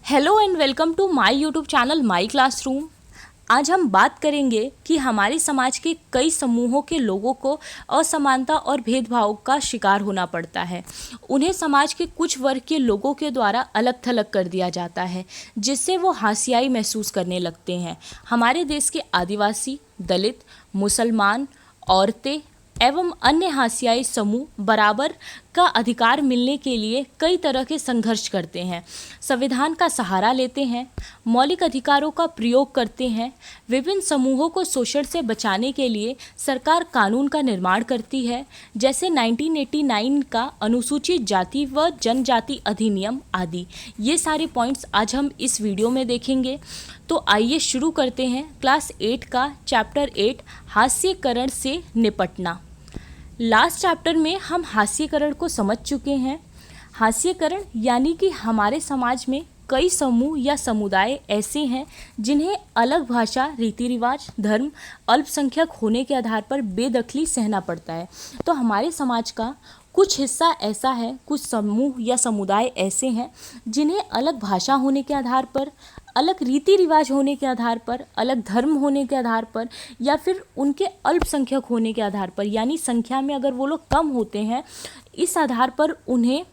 Hello and welcome to my YouTube channel my classroom. आज हम बात करेंगे कि हमारे समाज के कई समूहों के लोगों को असमानता और भेदभाव का शिकार होना पड़ता है। उन्हें समाज के कुछ वर्ग के लोगों के द्वारा अलग थलग कर दिया जाता है, जिससे वो हाशियाई महसूस करने लगते हैं। हमारे देश के आदिवासी, दलित, मुसलमान, औरतें एवं अन्य हाशियाई समूह बराबर का अधिकार मिलने के लिए कई तरह के संघर्ष करते हैं, संविधान का सहारा लेते हैं, मौलिक अधिकारों का प्रयोग करते हैं। विभिन्न समूहों को शोषण से बचाने के लिए सरकार कानून का निर्माण करती है, जैसे 1989 का अनुसूचित जाति व जनजाति अधिनियम आदि। ये सारे पॉइंट्स आज हम इस वीडियो में देखेंगे। तो आइए शुरू करते हैं क्लास 8 का चैप्टर 8 हास्यकरण से निपटना। लास्ट चैप्टर में हम हास्यकरण को समझ चुके हैं। हास्यकरण यानी कि हमारे समाज में कई समूह या समुदाय ऐसे हैं जिन्हें अलग भाषा, रीति रिवाज, धर्म, अल्पसंख्यक होने के आधार पर बेदखली सहना पड़ता है। तो हमारे समाज का कुछ हिस्सा ऐसा है, कुछ समूह या समुदाय ऐसे हैं जिन्हें अलग भाषा होने के आधार पर, अलग रीति रिवाज होने के आधार पर, अलग धर्म होने के आधार पर, या फिर उनके अल्पसंख्यक होने के आधार पर, यानी संख्या में अगर वो लोग कम होते हैं, इस आधार पर उन्हें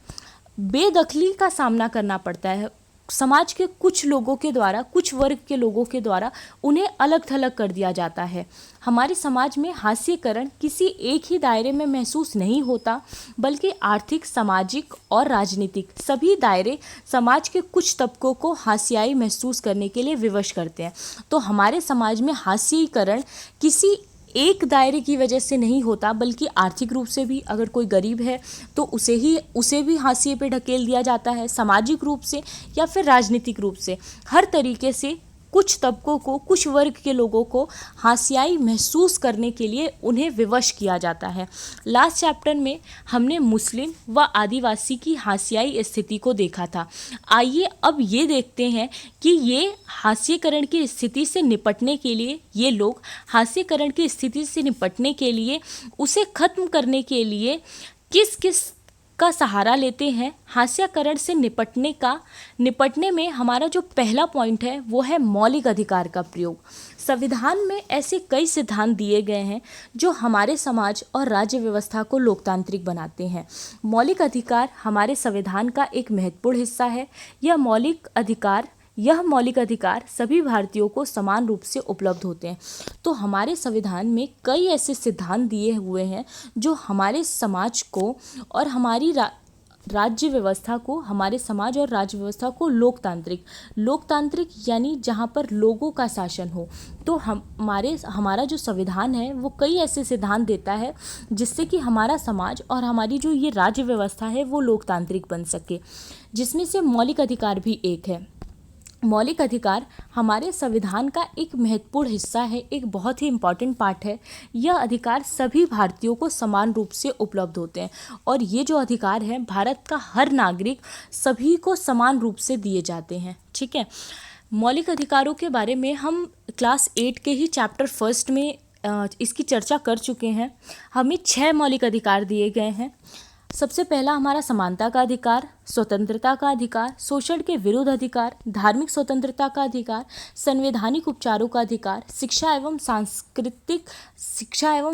बेदखली का सामना करना पड़ता है। समाज के कुछ लोगों के द्वारा, कुछ वर्ग के लोगों के द्वारा उन्हें अलग थलग कर दिया जाता है। हमारे समाज में हास्यकरण किसी एक ही दायरे में महसूस नहीं होता, बल्कि आर्थिक, सामाजिक और राजनीतिक सभी दायरे समाज के कुछ तबकों को हास्याई महसूस करने के लिए विवश करते हैं। तो हमारे समाज में हास्यीकरण किसी एक दायरे की वजह से नहीं होता, बल्कि आर्थिक रूप से भी, अगर कोई गरीब है तो उसे भी हाशिए पे ढकेल दिया जाता है, सामाजिक रूप से या फिर राजनीतिक रूप से। हर तरीके से कुछ तबकों को, कुछ वर्ग के लोगों को हाशियाई महसूस करने के लिए उन्हें विवश किया जाता है। लास्ट चैप्टर में हमने मुस्लिम व आदिवासी की हाशियाई स्थिति को देखा था। आइए अब ये देखते हैं कि ये हास्यकरण की स्थिति से निपटने के लिए, ये लोग हास्यकरण की स्थिति से निपटने के लिए, उसे खत्म करने के लिए किस किस का सहारा लेते हैं। हास्यकरण से निपटने में हमारा जो पहला पॉइंट है वो है मौलिक अधिकार का प्रयोग। संविधान में ऐसे कई सिद्धांत दिए गए हैं जो हमारे समाज और राज्य व्यवस्था को लोकतांत्रिक बनाते हैं। मौलिक अधिकार हमारे संविधान का एक महत्वपूर्ण हिस्सा है। यह मौलिक अधिकार सभी भारतीयों को समान रूप से उपलब्ध होते हैं। तो हमारे संविधान में कई ऐसे सिद्धांत दिए हुए हैं जो हमारे समाज को और हमारी राज्य व्यवस्था को, हमारे समाज और राज्य व्यवस्था को लोकतांत्रिक यानी जहाँ पर लोगों का शासन हो। तो हमारा जो संविधान है वो कई ऐसे सिद्धांत देता है जिससे कि हमारा समाज और हमारी जो ये राज्य व्यवस्था है वो लोकतांत्रिक बन सके, जिसमें से मौलिक अधिकार भी एक है। मौलिक अधिकार हमारे संविधान का एक महत्वपूर्ण हिस्सा है, एक बहुत ही इम्पॉर्टेंट पार्ट है। यह अधिकार सभी भारतीयों को समान रूप से उपलब्ध होते हैं और ये जो अधिकार है भारत का हर नागरिक सभी को समान रूप से दिए जाते हैं। ठीक है, मौलिक अधिकारों के बारे में हम क्लास 8 के ही चैप्टर 1 में इसकी चर्चा कर चुके हैं। हमें 6 मौलिक अधिकार दिए गए हैं। सबसे पहला हमारा समानता का अधिकार, स्वतंत्रता का अधिकार, शोषण के विरुद्ध अधिकार, धार्मिक स्वतंत्रता का अधिकार, संवैधानिक उपचारों का अधिकार, शिक्षा एवं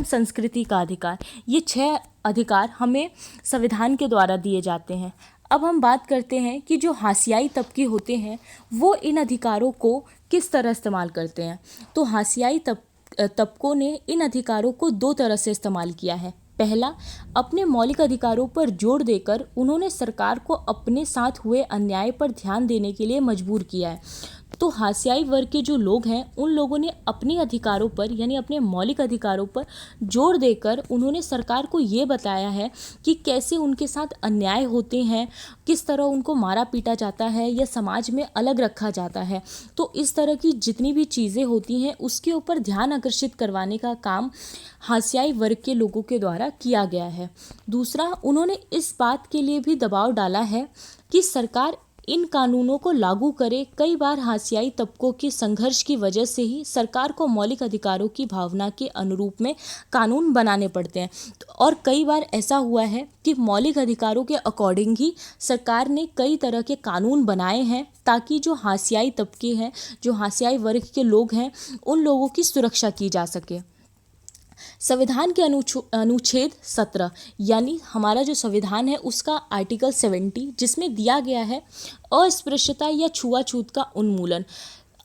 संस्कृति का अधिकार। ये 6 अधिकार हमें संविधान के द्वारा दिए जाते हैं। अब हम बात करते हैं कि जो हाशियाई तबके होते हैं वो इन अधिकारों को किस तरह इस्तेमाल करते हैं। तो हाशियाई तबकों ने इन अधिकारों को 2 तरह से इस्तेमाल किया है। पहला, अपने मौलिक अधिकारों पर जोर देकर उन्होंने सरकार को अपने साथ हुए अन्याय पर ध्यान देने के लिए मजबूर किया है। तो हाशियाई वर्ग के जो लोग हैं उन लोगों ने अपने अधिकारों पर, यानी अपने मौलिक अधिकारों पर जोर देकर उन्होंने सरकार को ये बताया है कि कैसे उनके साथ अन्याय होते हैं, किस तरह उनको मारा पीटा जाता है या समाज में अलग रखा जाता है। तो इस तरह की जितनी भी चीज़ें होती हैं उसके ऊपर ध्यान आकर्षित करवाने का काम हाशियाई वर्ग के लोगों के द्वारा किया गया है। दूसरा, उन्होंने इस बात के लिए भी दबाव डाला है कि सरकार इन कानूनों को लागू करे कई बार हाशियाई तबकों के संघर्ष की वजह से ही सरकार को मौलिक अधिकारों की भावना के अनुरूप में कानून बनाने पड़ते हैं। और कई बार ऐसा हुआ है कि मौलिक अधिकारों के अकॉर्डिंग ही सरकार ने कई तरह के कानून बनाए हैं ताकि जो हाशियाई तबके हैं, जो हाशियाई वर्ग के लोग हैं, उन लोगों की सुरक्षा की जा सके। संविधान के अनुच्छेद 17 यानी हमारा जो संविधान है उसका आर्टिकल 70, जिसमें दिया गया है अस्पृश्यता या छुआछूत का उन्मूलन।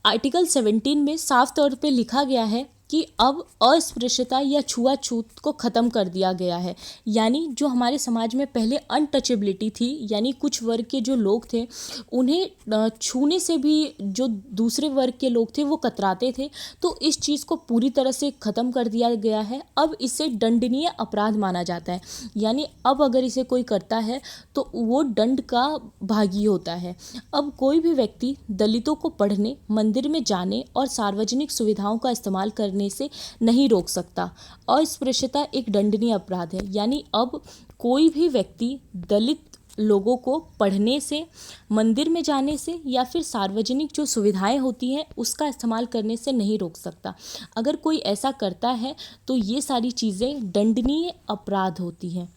आर्टिकल 17 में साफ तौर पे लिखा गया है कि अब अस्पृश्यता या छुआछूत को ख़त्म कर दिया गया है। यानी जो हमारे समाज में पहले अनटचेबिलिटी थी, यानी कुछ वर्ग के जो लोग थे उन्हें छूने से भी जो दूसरे वर्ग के लोग थे वो कतराते थे, तो इस चीज़ को पूरी तरह से ख़त्म कर दिया गया है। अब इसे दंडनीय अपराध माना जाता है, यानी अब अगर इसे कोई करता है तो वो दंड का भागी होता है। अब कोई भी व्यक्ति दलितों को पढ़ने, मंदिर में जाने और सार्वजनिक सुविधाओं का इस्तेमाल करने से नहीं रोक सकता। अस्पृश्यता एक दंडनीय अपराध है, यानी अब कोई भी व्यक्ति दलित लोगों को पढ़ने से, मंदिर में जाने से या फिर सार्वजनिक जो सुविधाएं होती हैं उसका इस्तेमाल करने से नहीं रोक सकता। अगर कोई ऐसा करता है तो ये सारी चीज़ें दंडनीय अपराध होती हैं।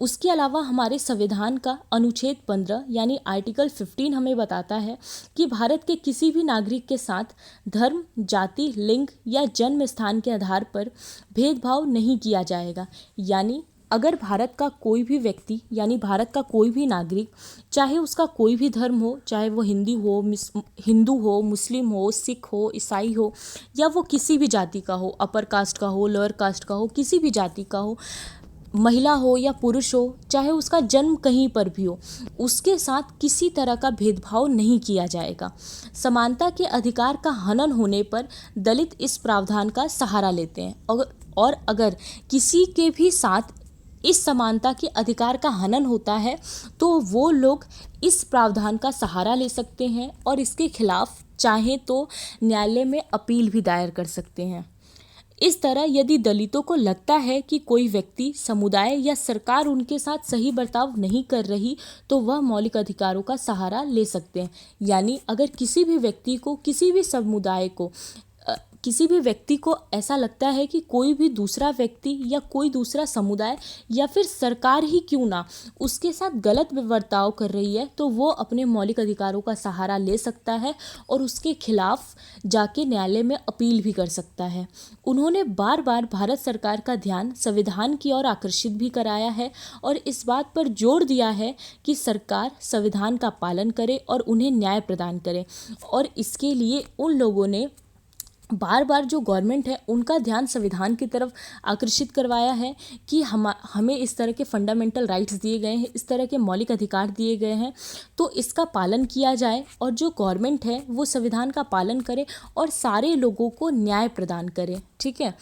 उसके अलावा हमारे संविधान का अनुच्छेद 15 यानी आर्टिकल 15 हमें बताता है कि भारत के किसी भी नागरिक के साथ धर्म, जाति, लिंग या जन्म स्थान के आधार पर भेदभाव नहीं किया जाएगा। यानी अगर भारत का कोई भी व्यक्ति, यानी भारत का कोई भी नागरिक, चाहे उसका कोई भी धर्म हो, चाहे वो हिंदू हो, मुस्लिम हो, सिख हो, ईसाई हो, या वो किसी भी जाति का हो, अपर कास्ट का हो, लोअर कास्ट का हो, किसी भी जाति का हो, महिला हो या पुरुष हो, चाहे उसका जन्म कहीं पर भी हो, उसके साथ किसी तरह का भेदभाव नहीं किया जाएगा। समानता के अधिकार का हनन होने पर दलित इस प्रावधान का सहारा लेते हैं, और अगर किसी के भी साथ इस समानता के अधिकार का हनन होता है तो वो लोग इस प्रावधान का सहारा ले सकते हैं और इसके खिलाफ चाहे तो न्यायालय में अपील भी दायर कर सकते हैं। इस तरह यदि दलितों को लगता है कि कोई व्यक्ति, समुदाय या सरकार उनके साथ सही बर्ताव नहीं कर रही तो वह मौलिक अधिकारों का सहारा ले सकते हैं। यानी अगर किसी भी व्यक्ति को, किसी भी समुदाय को, किसी भी व्यक्ति को ऐसा लगता है कि कोई भी दूसरा व्यक्ति या कोई दूसरा समुदाय या फिर सरकार ही क्यों ना उसके साथ गलत बर्ताव कर रही है, तो वो अपने मौलिक अधिकारों का सहारा ले सकता है और उसके खिलाफ जाके न्यायालय में अपील भी कर सकता है। उन्होंने बार बार भारत सरकार का ध्यान संविधान की ओर आकर्षित भी कराया है और इस बात पर जोर दिया है कि सरकार संविधान का पालन करे और उन्हें न्याय प्रदान करे। और इसके लिए उन लोगों ने बार बार, जो गवर्नमेंट है, उनका ध्यान संविधान की तरफ आकर्षित करवाया है कि हमें इस तरह के फंडामेंटल राइट्स दिए गए हैं, इस तरह के मौलिक अधिकार दिए गए हैं, तो इसका पालन किया जाए और जो गवर्नमेंट है वो संविधान का पालन करे और सारे लोगों को न्याय प्रदान करे। ठीक है।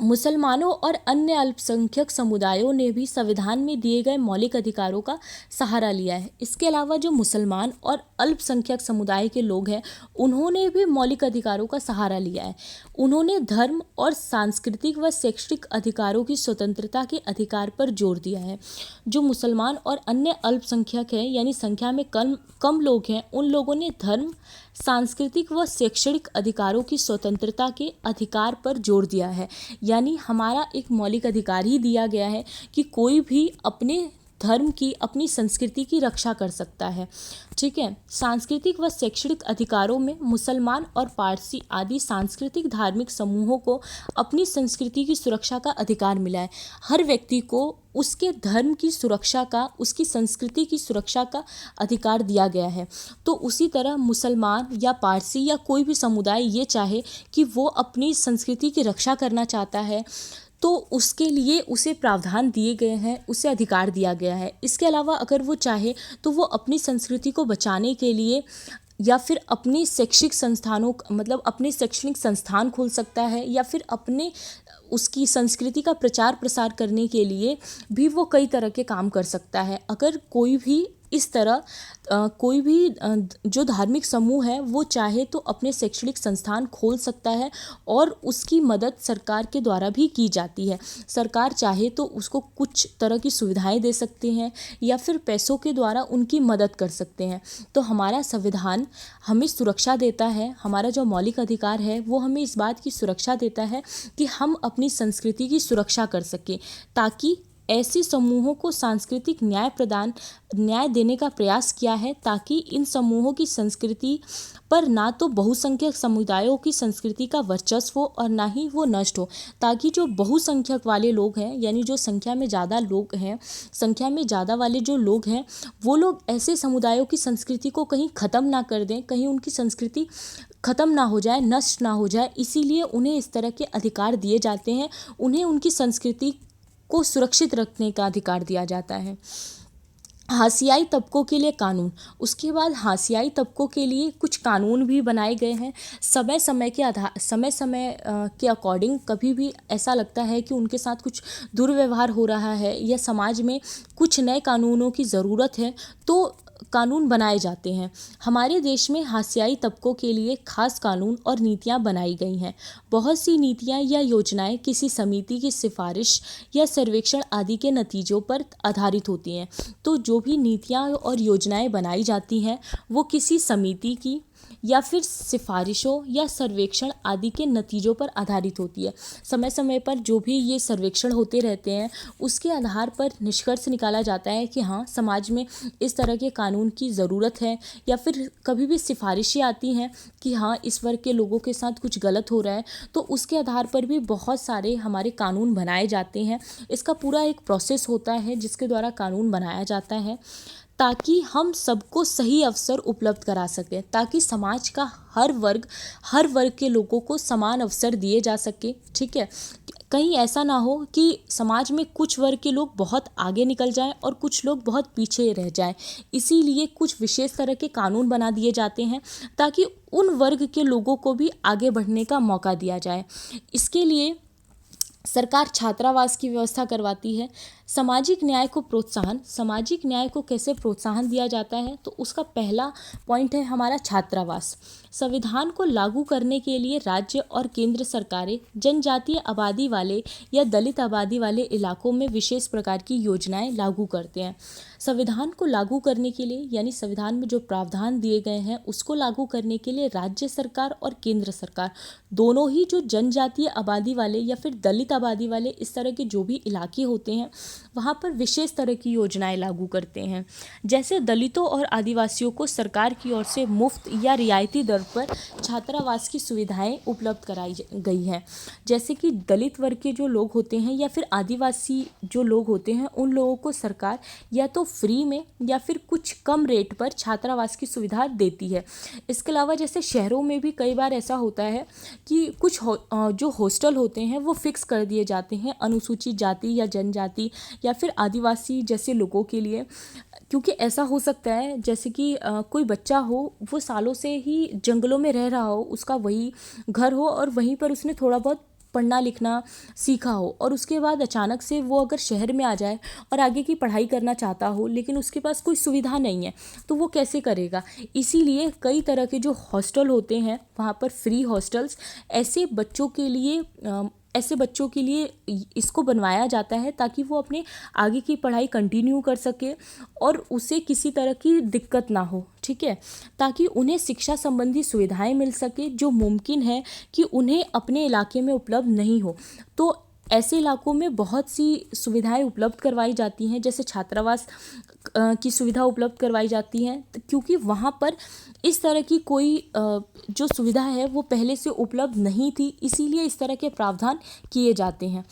मुसलमानों और अन्य अल्पसंख्यक समुदायों ने भी संविधान में दिए गए मौलिक अधिकारों का सहारा लिया है। इसके अलावा जो मुसलमान और अल्पसंख्यक समुदाय के लोग हैं उन्होंने भी मौलिक अधिकारों का सहारा लिया है। उन्होंने धर्म और सांस्कृतिक व शैक्षिक अधिकारों की स्वतंत्रता के अधिकार पर जोर दिया है। जो मुसलमान और अन्य अल्पसंख्यक हैं, यानी संख्या में कम लोग हैं, उन लोगों ने धर्म, सांस्कृतिक व शैक्षणिक अधिकारों की स्वतंत्रता के अधिकार पर जोर दिया है। यानी हमारा एक मौलिक अधिकार ही दिया गया है कि कोई भी अपने धर्म की, अपनी संस्कृति की रक्षा कर सकता है। ठीक है। सांस्कृतिक व शैक्षणिक अधिकारों में मुसलमान और पारसी आदि सांस्कृतिक धार्मिक समूहों को अपनी संस्कृति की सुरक्षा का अधिकार मिला है। हर व्यक्ति को उसके धर्म की सुरक्षा का, उसकी संस्कृति की सुरक्षा का अधिकार दिया गया है। तो उसी तरह मुसलमान या पारसी या कोई भी समुदाय ये चाहे कि वो अपनी संस्कृति की रक्षा करना चाहता है तो उसके लिए उसे प्रावधान दिए गए हैं, उसे अधिकार दिया गया है। इसके अलावा अगर वो चाहे तो वो अपनी संस्कृति को बचाने के लिए या फिर अपनी शैक्षिक संस्थानों, मतलब अपने शैक्षणिक संस्थान खोल सकता है या फिर अपने उसकी संस्कृति का प्रचार प्रसार करने के लिए भी वो कई तरह के काम कर सकता है। अगर कोई भी इस तरह कोई भी जो धार्मिक समूह है वो चाहे तो अपने शैक्षणिक संस्थान खोल सकता है और उसकी मदद सरकार के द्वारा भी की जाती है। सरकार चाहे तो उसको कुछ तरह की सुविधाएं दे सकते हैं या फिर पैसों के द्वारा उनकी मदद कर सकते हैं। तो हमारा संविधान हमें सुरक्षा देता है, हमारा जो मौलिक अधिकार है वो हमें इस बात की सुरक्षा देता है कि हम अपनी संस्कृति की सुरक्षा कर सकें, ताकि ऐसे समूहों को सांस्कृतिक न्याय देने का प्रयास किया है, ताकि इन समूहों की संस्कृति पर ना तो बहुसंख्यक समुदायों की संस्कृति का वर्चस्व हो और ना ही वो नष्ट हो, ताकि जो बहुसंख्यक वाले लोग हैं, यानी जो संख्या में ज़्यादा लोग हैं, संख्या में ज़्यादा वाले जो लोग हैं, वो लोग ऐसे समुदायों की संस्कृति को कहीं ख़त्म ना कर दें, कहीं उनकी संस्कृति ख़त्म ना हो जाए, नष्ट ना हो जाए। इसीलिए उन्हें इस तरह के अधिकार दिए जाते हैं, उन्हें उनकी संस्कृति को सुरक्षित रखने का अधिकार दिया जाता है। हाशियाई तबकों के लिए कानून। उसके बाद हाशियाई तबकों के लिए कुछ कानून भी बनाए गए हैं। समय समय के अकॉर्डिंग कभी भी ऐसा लगता है कि उनके साथ कुछ दुर्व्यवहार हो रहा है या समाज में कुछ नए कानूनों की ज़रूरत है, तो कानून बनाए जाते हैं। हमारे देश में हाशियाई तबकों के लिए खास कानून और नीतियाँ बनाई गई हैं। बहुत सी नीतियाँ या योजनाएं किसी समिति की सिफारिश या सर्वेक्षण आदि के नतीजों पर आधारित होती हैं। तो जो भी नीतियाँ और योजनाएं बनाई जाती हैं वो किसी समिति की या फिर सिफारिशों या सर्वेक्षण आदि के नतीजों पर आधारित होती है। समय समय पर जो भी ये सर्वेक्षण होते रहते हैं उसके आधार पर निष्कर्ष निकाला जाता है कि हाँ, समाज में इस तरह के कानून की ज़रूरत है, या फिर कभी भी सिफारिशें आती हैं कि हाँ, इस वर्ग के लोगों के साथ कुछ गलत हो रहा है, तो उसके आधार पर भी बहुत सारे हमारे कानून बनाए जाते हैं। इसका पूरा एक प्रोसेस होता है जिसके द्वारा कानून बनाया जाता है, ताकि हम सबको सही अवसर उपलब्ध करा सकें, ताकि समाज का हर वर्ग के लोगों को समान अवसर दिए जा सके। ठीक है, कहीं ऐसा ना हो कि समाज में कुछ वर्ग के लोग बहुत आगे निकल जाएं और कुछ लोग बहुत पीछे रह जाएं। इसीलिए कुछ विशेष तरह के कानून बना दिए जाते हैं ताकि उन वर्ग के लोगों को भी आगे बढ़ने का मौका दिया जाए। इसके लिए सरकार छात्रावास की व्यवस्था करवाती है। सामाजिक न्याय को कैसे प्रोत्साहन दिया जाता है, तो उसका पहला पॉइंट है हमारा छात्रावास। संविधान को लागू करने के लिए राज्य और केंद्र सरकारें जनजातीय आबादी वाले या दलित आबादी वाले इलाकों में विशेष प्रकार की योजनाएं लागू करते हैं। संविधान को लागू करने के लिए, यानी संविधान में जो प्रावधान दिए गए हैं उसको लागू करने के लिए राज्य सरकार और केंद्र सरकार दोनों ही जो जनजातीय आबादी वाले या फिर दलित आबादी वाले इस तरह के जो भी इलाके होते हैं वहाँ पर विशेष तरह की योजनाएं लागू करते हैं। जैसे दलितों और आदिवासियों को सरकार की ओर से मुफ्त या रियायती दर पर छात्रावास की सुविधाएं उपलब्ध कराई गई हैं। जैसे कि दलित वर्ग के जो लोग होते हैं या फिर आदिवासी जो लोग होते हैं उन लोगों को सरकार या तो फ्री में या फिर कुछ कम रेट पर छात्रावास की सुविधा देती है। इसके अलावा जैसे शहरों में भी कई बार ऐसा होता है कि कुछ जो हॉस्टल होते हैं वो फिक्स कर दिए जाते हैं अनुसूचित जाति या जनजाति या फिर आदिवासी जैसे लोगों के लिए, क्योंकि ऐसा हो सकता है जैसे कि कोई बच्चा हो वो सालों से ही जंगलों में रह रहा हो, उसका वही घर हो और वहीं पर उसने थोड़ा बहुत पढ़ना लिखना सीखा हो और उसके बाद अचानक से वो अगर शहर में आ जाए और आगे की पढ़ाई करना चाहता हो लेकिन उसके पास कोई सुविधा नहीं है तो वो कैसे करेगा। इसीलिए कई तरह के जो हॉस्टल होते हैं वहाँ पर फ्री हॉस्टल्स ऐसे बच्चों के लिए इसको बनवाया जाता है ताकि वो अपने आगे की पढ़ाई कंटिन्यू कर सके और उसे किसी तरह की दिक्कत ना हो। ठीक है, ताकि उन्हें शिक्षा संबंधी सुविधाएं मिल सके जो मुमकिन है कि उन्हें अपने इलाके में उपलब्ध नहीं हो। तो ऐसे इलाकों में बहुत सी सुविधाएं उपलब्ध करवाई जाती हैं, जैसे छात्रावास की सुविधा उपलब्ध करवाई जाती है, क्योंकि वहाँ पर इस तरह की कोई जो सुविधा है वो पहले से उपलब्ध नहीं थी, इसीलिए इस तरह के प्रावधान किए जाते हैं।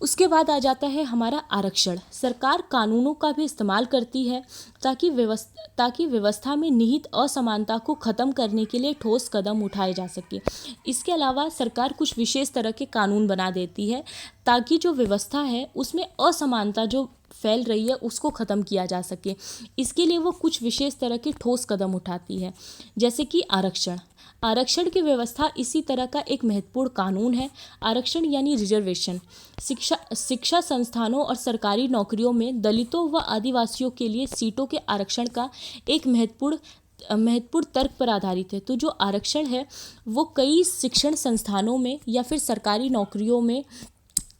उसके बाद आ जाता है हमारा आरक्षण। सरकार कानूनों का भी इस्तेमाल करती है ताकि व्यवस्था में निहित असमानता को ख़त्म करने के लिए ठोस कदम उठाए जा सके। इसके अलावा सरकार कुछ विशेष तरह के कानून बना देती है ताकि जो व्यवस्था है उसमें असमानता जो फैल रही है उसको ख़त्म किया जा सके। इसके लिए वो कुछ विशेष तरह के ठोस कदम उठाती है, जैसे कि आरक्षण। आरक्षण की व्यवस्था इसी तरह का एक महत्वपूर्ण कानून है। आरक्षण यानी रिजर्वेशन शिक्षा संस्थानों और सरकारी नौकरियों में दलितों व आदिवासियों के लिए सीटों के आरक्षण का एक महत्वपूर्ण तर्क पर आधारित है। तो जो आरक्षण है वो कई शिक्षण संस्थानों में या फिर सरकारी नौकरियों में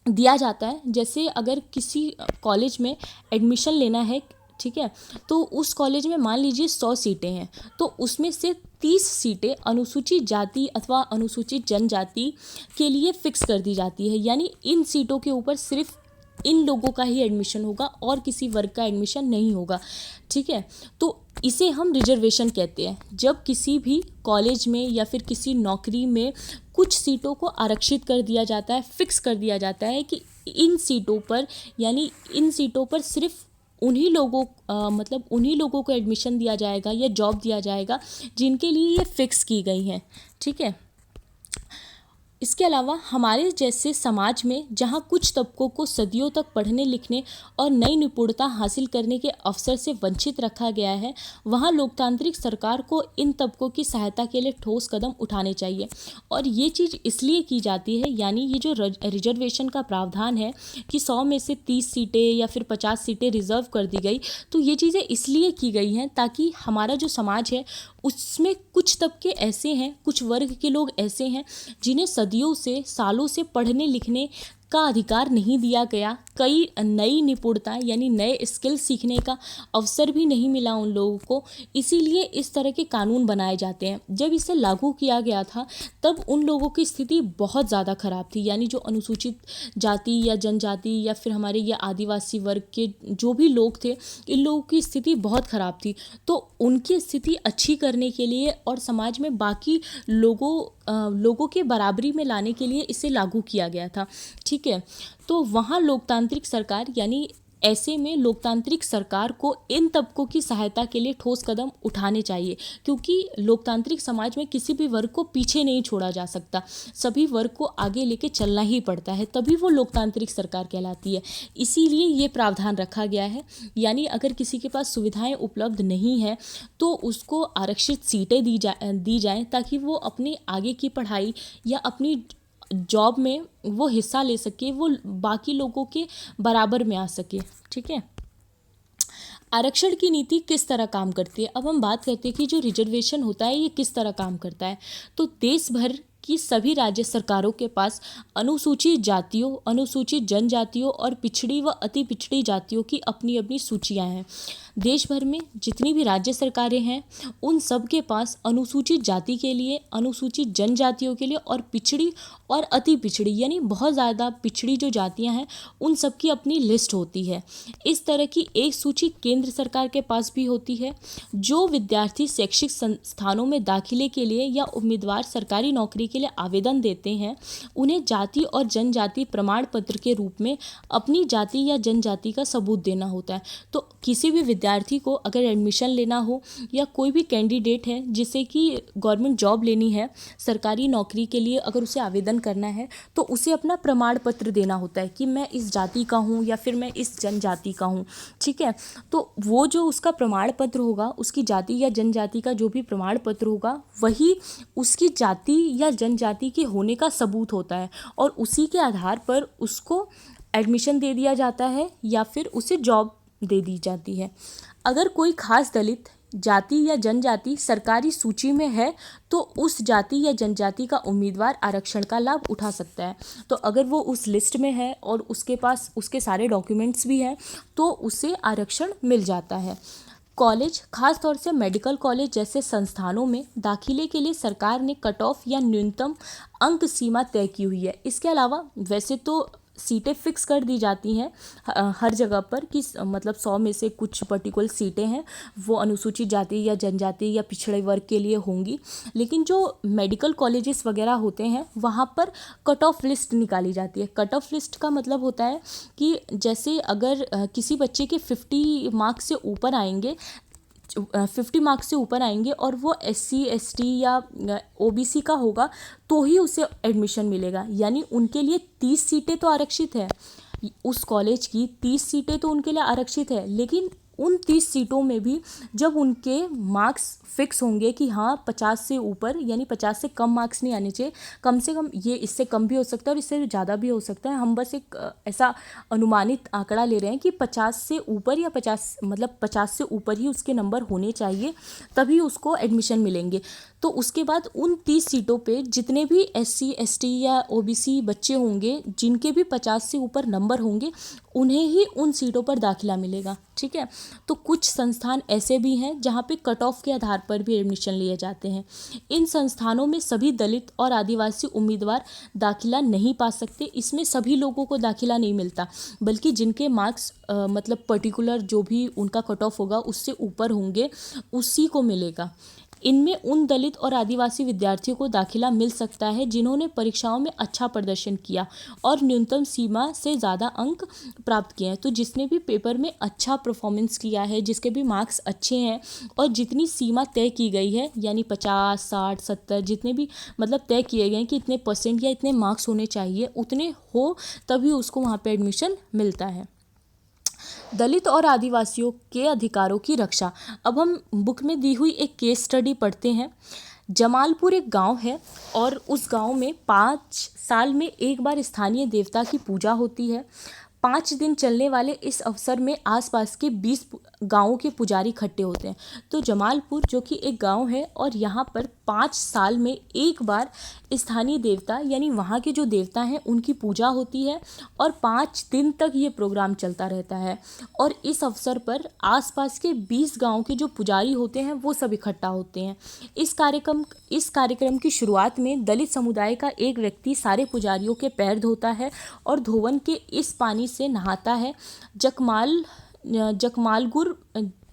दिया जाता है। जैसे अगर किसी कॉलेज में एडमिशन लेना है, ठीक है, तो उस कॉलेज में मान लीजिए 100 सीटें हैं, तो उसमें से 30 सीटें अनुसूचित जाति अथवा अनुसूचित जनजाति के लिए फिक्स कर दी जाती है। यानी इन सीटों के ऊपर सिर्फ इन लोगों का ही एडमिशन होगा और किसी वर्ग का एडमिशन नहीं होगा, ठीक है। तो इसे हम रिजर्वेशन कहते हैं। जब किसी भी कॉलेज में या फिर किसी नौकरी में कुछ सीटों को आरक्षित कर दिया जाता है, फिक्स कर दिया जाता है कि इन सीटों पर, यानी इन सीटों पर सिर्फ उन्हीं लोगों को एडमिशन दिया जाएगा या जॉब दिया जाएगा जिनके लिए ये फिक्स की गई हैं, ठीक है। इसके अलावा हमारे जैसे समाज में जहाँ कुछ तबकों को सदियों तक पढ़ने लिखने और नई निपुणता हासिल करने के अवसर से वंचित रखा गया है, वहाँ लोकतांत्रिक सरकार को इन तबकों की सहायता के लिए ठोस कदम उठाने चाहिए। और ये चीज़ इसलिए की जाती है, यानी ये जो रिजर्वेशन का प्रावधान है कि 100 में से 30 सीटें या फिर 50 सीटें रिजर्व कर दी गई, तो ये चीज़ें इसलिए की गई हैं ताकि हमारा जो समाज है उसमें कुछ तबके ऐसे हैं, कुछ वर्ग के लोग ऐसे हैं जिन्हें सदियों से, सालों से पढ़ने लिखने का अधिकार नहीं दिया गया, कई नई निपुणता यानी नए स्किल सीखने का अवसर भी नहीं मिला उन लोगों को। इसीलिए इस तरह के कानून बनाए जाते हैं। जब इसे लागू किया गया था तब उन लोगों की स्थिति बहुत ज़्यादा ख़राब थी, यानी जो अनुसूचित जाति या जनजाति या फिर हमारे ये आदिवासी वर्ग के जो भी लोग थे, इन लोगों की स्थिति बहुत ख़राब थी। तो उनकी स्थिति अच्छी करने के लिए और समाज में बाकी लोगों के बराबरी में लाने के लिए इसे लागू किया गया था, ठीक है। तो वहाँ लोकतांत्रिक सरकार, यानी ऐसे में लोकतांत्रिक सरकार को इन तबकों की सहायता के लिए ठोस कदम उठाने चाहिए, क्योंकि लोकतांत्रिक समाज में किसी भी वर्ग को पीछे नहीं छोड़ा जा सकता, सभी वर्ग को आगे लेके चलना ही पड़ता है, तभी वो लोकतांत्रिक सरकार कहलाती है। इसीलिए ये प्रावधान रखा गया है। यानी अगर किसी के पास सुविधाएं उपलब्ध नहीं है तो उसको आरक्षित सीटें दी जाएं ताकि वो अपनी आगे की पढ़ाई या अपनी जॉब में वो हिस्सा ले सके, वो बाकी लोगों के बराबर में आ सके, ठीक है। आरक्षण की नीति किस तरह काम करती है? अब हम बात करते हैं कि जो रिजर्वेशन होता है ये किस तरह काम करता है। तो देश भर की सभी राज्य सरकारों के पास अनुसूचित जातियों, अनुसूचित जनजातियों और पिछड़ी व अति पिछड़ी जातियों की अपनी अपनी सूचियां हैं। देश भर में जितनी भी राज्य सरकारें हैं उन सब के पास अनुसूचित जाति के लिए, अनुसूचित जनजातियों के लिए और पिछड़ी और अति पिछड़ी यानी बहुत ज़्यादा पिछड़ी जो जातियां हैं उन सब की अपनी लिस्ट होती है। इस तरह की एक सूची केंद्र सरकार के पास भी होती है। जो विद्यार्थी शैक्षिक संस्थानों में दाखिले के लिए या उम्मीदवार सरकारी नौकरी के लिए आवेदन देते हैं उन्हें जाति और जनजाति प्रमाण पत्र के रूप में अपनी जाति या जनजाति का सबूत देना होता है। तो किसी भी विद्यार्थी को अगर एडमिशन लेना हो या कोई भी कैंडिडेट है जिसे कि गवर्नमेंट जॉब लेनी है, सरकारी नौकरी के लिए अगर उसे आवेदन करना है तो उसे अपना प्रमाण पत्र देना होता है कि मैं इस जाति का हूँ या फिर मैं इस जनजाति का हूँ, ठीक है। तो वो जो उसका प्रमाण पत्र होगा, उसकी जाति या जनजाति का जो भी प्रमाण पत्र होगा वही उसकी जाति या जनजाति के होने का सबूत होता है और उसी के आधार पर उसको एडमिशन दे दिया जाता है या फिर उसे जॉब दे दी जाती है। अगर कोई खास दलित जाति या जनजाति सरकारी सूची में है तो उस जाति या जनजाति का उम्मीदवार आरक्षण का लाभ उठा सकता है। तो अगर वो उस लिस्ट में है और उसके पास उसके सारे डॉक्यूमेंट्स भी हैं तो उसे आरक्षण मिल जाता है। कॉलेज, खास तौर से मेडिकल कॉलेज जैसे संस्थानों में दाखिले के लिए सरकार ने कट ऑफ या न्यूनतम अंक सीमा तय की हुई है। इसके अलावा वैसे तो सीटें फिक्स कर दी जाती हैं हर जगह पर कि मतलब 100 में से कुछ पर्टिकुलर सीटें हैं वो अनुसूचित जाति या जनजाति या पिछड़े वर्ग के लिए होंगी, लेकिन जो मेडिकल कॉलेजेस वगैरह होते हैं वहाँ पर कट ऑफ लिस्ट निकाली जाती है। कट ऑफ लिस्ट का मतलब होता है कि जैसे अगर किसी बच्चे के 50 मार्क्स से ऊपर आएंगे, 50 मार्क्स से ऊपर आएंगे और वो SC ST या OBC का होगा तो ही उसे एडमिशन मिलेगा। यानी उनके लिए 30 सीटें तो आरक्षित है उस कॉलेज की 30 सीटें तो उनके लिए आरक्षित है, लेकिन उन 30 सीटों में भी जब उनके मार्क्स फिक्स होंगे कि हाँ 50 से ऊपर, यानी 50 से कम मार्क्स नहीं आने चाहिए, कम से कम, ये इससे कम भी हो सकता है और इससे ज़्यादा भी हो सकता है, हम बस एक ऐसा अनुमानित आंकड़ा ले रहे हैं कि 50 से ऊपर या 50 से ऊपर ही उसके नंबर होने चाहिए, तभी उसको एडमिशन मिलेंगे। तो उसके बाद उन 30 सीटों पे जितने भी SC ST या OBC बच्चे होंगे जिनके भी 50 से ऊपर नंबर होंगे, उन्हें ही उन सीटों पर दाखिला मिलेगा। ठीक है, तो कुछ संस्थान ऐसे भी हैं जहाँ पे कट ऑफ के आधार पर भी एडमिशन लिए जाते हैं। इन संस्थानों में सभी दलित और आदिवासी उम्मीदवार दाखिला नहीं पा सकते, इसमें सभी लोगों को दाखिला नहीं मिलता, बल्कि जिनके मार्क्स मतलब पर्टिकुलर जो भी उनका कट ऑफ होगा उससे ऊपर होंगे, उसी को मिलेगा। इनमें उन दलित और आदिवासी विद्यार्थियों को दाखिला मिल सकता है जिन्होंने परीक्षाओं में अच्छा प्रदर्शन किया और न्यूनतम सीमा से ज़्यादा अंक प्राप्त किए हैं। तो जिसने भी पेपर में अच्छा परफॉर्मेंस किया है, जिसके भी मार्क्स अच्छे हैं और जितनी सीमा तय की गई है, यानी 50, 60, 70 जितने भी मतलब तय किए गए हैं कि इतने % या इतने मार्क्स होने चाहिए, उतने हो तभी उसको वहाँ पे एडमिशन मिलता है। दलित और आदिवासियों के अधिकारों की रक्षा। अब हम बुक में दी हुई एक केस स्टडी पढ़ते हैं। जमालपुर एक गांव है और उस गांव में 5 साल में एक बार स्थानीय देवता की पूजा होती है। 5 दिन चलने वाले इस अवसर में आसपास के 20 गांवों के पुजारी इकट्ठे होते हैं। तो जमालपुर जो कि एक गांव है और यहाँ पर 5 साल में एक बार स्थानीय देवता यानी वहाँ के जो देवता हैं उनकी पूजा होती है और 5 दिन तक ये प्रोग्राम चलता रहता है। और इस अवसर पर आसपास के 20 गांव के जो पुजारी होते हैं वो सब इकट्ठा होते हैं। इस कार्यक्रम की शुरुआत में दलित समुदाय का एक व्यक्ति सारे पुजारियों के पैर धोता है और धोवन के इस पानी से नहाता है।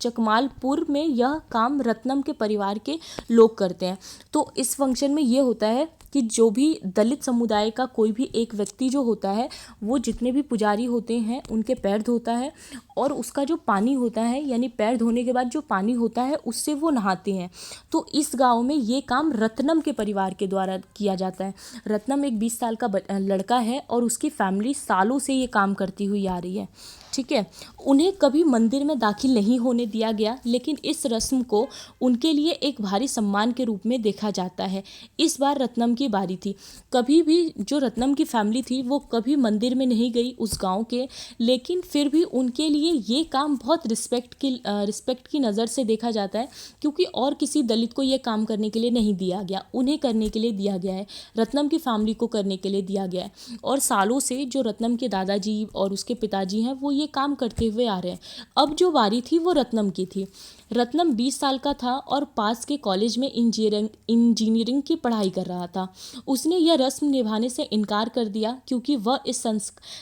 जकमालपुर में यह काम रत्नम के परिवार के लोग करते हैं। तो इस फंक्शन में ये होता है कि जो भी दलित समुदाय का कोई भी एक व्यक्ति जो होता है वो जितने भी पुजारी होते हैं उनके पैर धोता है और उसका जो पानी होता है यानी पैर धोने के बाद जो पानी होता है उससे वो नहाते हैं। तो इस गांव में ये काम रत्नम के परिवार के द्वारा किया जाता है। रत्नम एक 20 साल का लड़का है और उसकी फैमिली सालों से ये काम करती हुई आ रही है। ठीक है, उन्हें कभी मंदिर में दाखिल नहीं होने दिया गया, लेकिन इस रस्म को उनके लिए एक भारी सम्मान के रूप में देखा जाता है। इस बार रत्नम की बारी थी। कभी भी जो रत्नम की फैमिली थी वो कभी मंदिर में नहीं गई उस गांव के, लेकिन फिर भी उनके लिए ये काम बहुत रिस्पेक्ट की नज़र से देखा जाता है, क्योंकि और किसी दलित को ये काम करने के लिए नहीं दिया गया, उन्हें करने के लिए दिया गया है, रत्नम की फैमिली को करने के लिए दिया गया है। और सालों से जो रत्नम के दादाजी और उसके पिताजी हैं वो ये काम करते हुए आ रहे हैं। अब जो बारी थी वो रत्नम की थी। रत्नम 20 साल का था और पास के कॉलेज में इंजीनियरिंग की पढ़ाई कर रहा था। उसने यह रस्म निभाने से इनकार कर दिया क्योंकि वह इस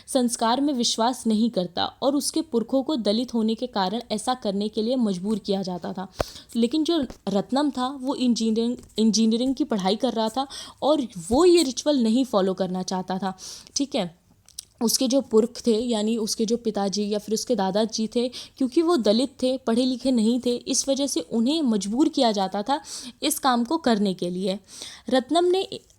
संस्कार में विश्वास नहीं करता और उसके पुरखों को दलित होने के कारण ऐसा करने के लिए मजबूर किया जाता था। लेकिन जो रत्नम था वो इंजीनियरिंग की पढ़ाई कर रहा था और वो ये रिचुअल नहीं फॉलो करना चाहता था। ठीक है, उसके जो पुरख थे यानी उसके जो पिताजी या फिर उसके दादाजी थे, क्योंकि वो दलित थे, पढ़े लिखे नहीं थे, इस वजह से उन्हें मजबूर किया जाता था इस काम को करने के लिए।